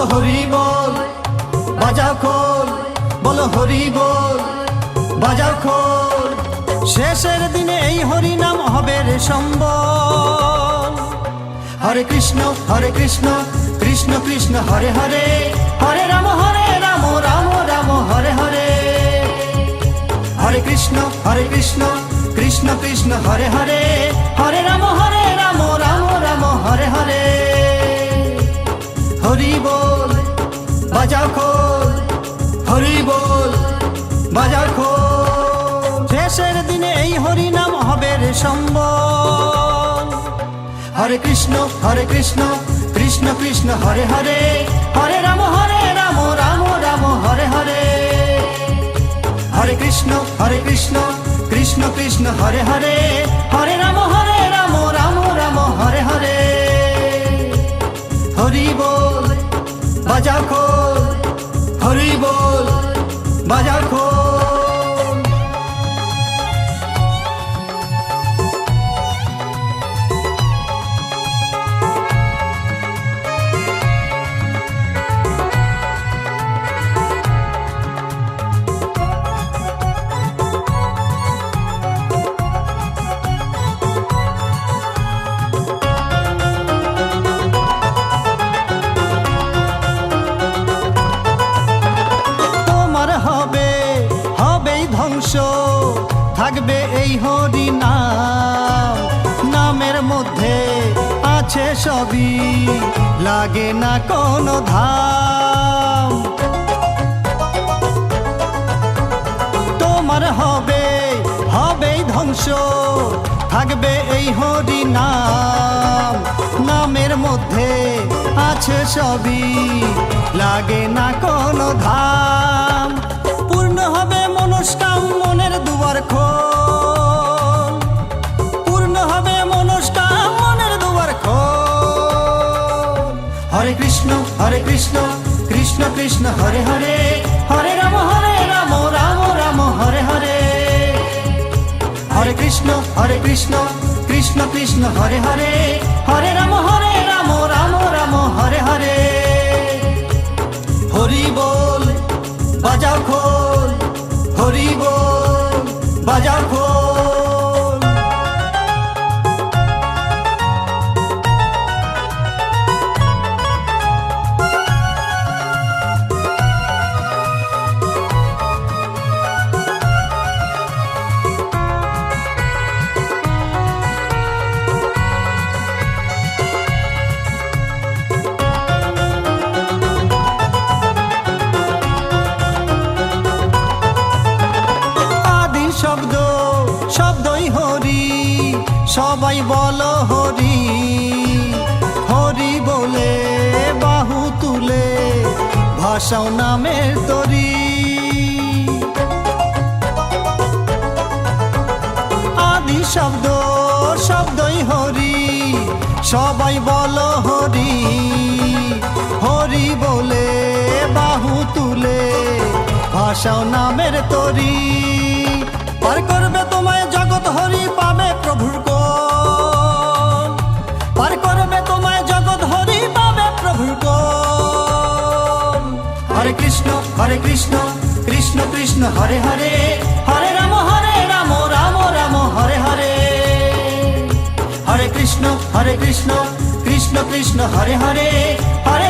বলো হরি বল, বাজাও খোল, বলো হরি বল, বাজাও খোল। শেষের দিনে এই হরি নাম হবে রে সম্বল। হরে কৃষ্ণ কৃষ্ণ কৃষ্ণ হরে হরে, হরে রাম রাম রাম হরে হরে। হরে কৃষ্ণ কৃষ্ণ কৃষ্ণ হরে হরে, হরে রাম রাম রাম হরে হরে। হরি বল, বাজাও খোল, হরি বল, বাজাও খোল। শেষের দিনে এই হরি নাম হবে রে সম্বল। হরে কৃষ্ণ কৃষ্ণ কৃষ্ণ হরে হরে, হরে রাম রাম রাম হরে হরে। হরে কৃষ্ণ কৃষ্ণ কৃষ্ণ হরে হরে, হরে রাম রাম রাম হরে হরে। হরি বল, বাজাও খোল, হরি বল, বাজাও খোল। থাকবে এই হরি নাম, নামের মধ্যে আছে সবই, লাগে না কোনো ধাম। তোমার হবেই ধ্বংস, থাকবে এই হরি নাম, নামের মধ্যে আছে সবই, লাগে না কোনো ধাম। পূর্ণ হবে মনস্কাম, মনের দুয়ার খোল, পূর্ণ হবে মনস্কাম, মনের দুয়ার খোল। হরে কৃষ্ণ কৃষ্ণ কৃষ্ণ হরে হরে, হরে রাম রাম রাম হরে হরে। হরে কৃষ্ণ কৃষ্ণ কৃষ্ণ হরে হরে, হরে রাম রাম রাম হরে হরে। হরি বল, বাজাও খোল, হরি বল, বাজাও খোল। শব্দই হরি, সবাই বলো হরি, হরি বলে বাহু তুলে ভাষাও নামের তরি। আদি শব্দই হরি, সবাই বলো হরি, হরি বলে বাহু তুলে ভাষাও নামের তরি। পার করবে তোমায় জগৎ, হরি পাবে প্রভুর কোল। পার করবে তোমায় জগৎ, হরি পাবে প্রভুর কোল। হরে কৃষ্ণ কৃষ্ণ কৃষ্ণ হরে হরে, হরে রাম রাম রাম হরে হরে। হরে কৃষ্ণ কৃষ্ণ কৃষ্ণ হরে হরে, হরে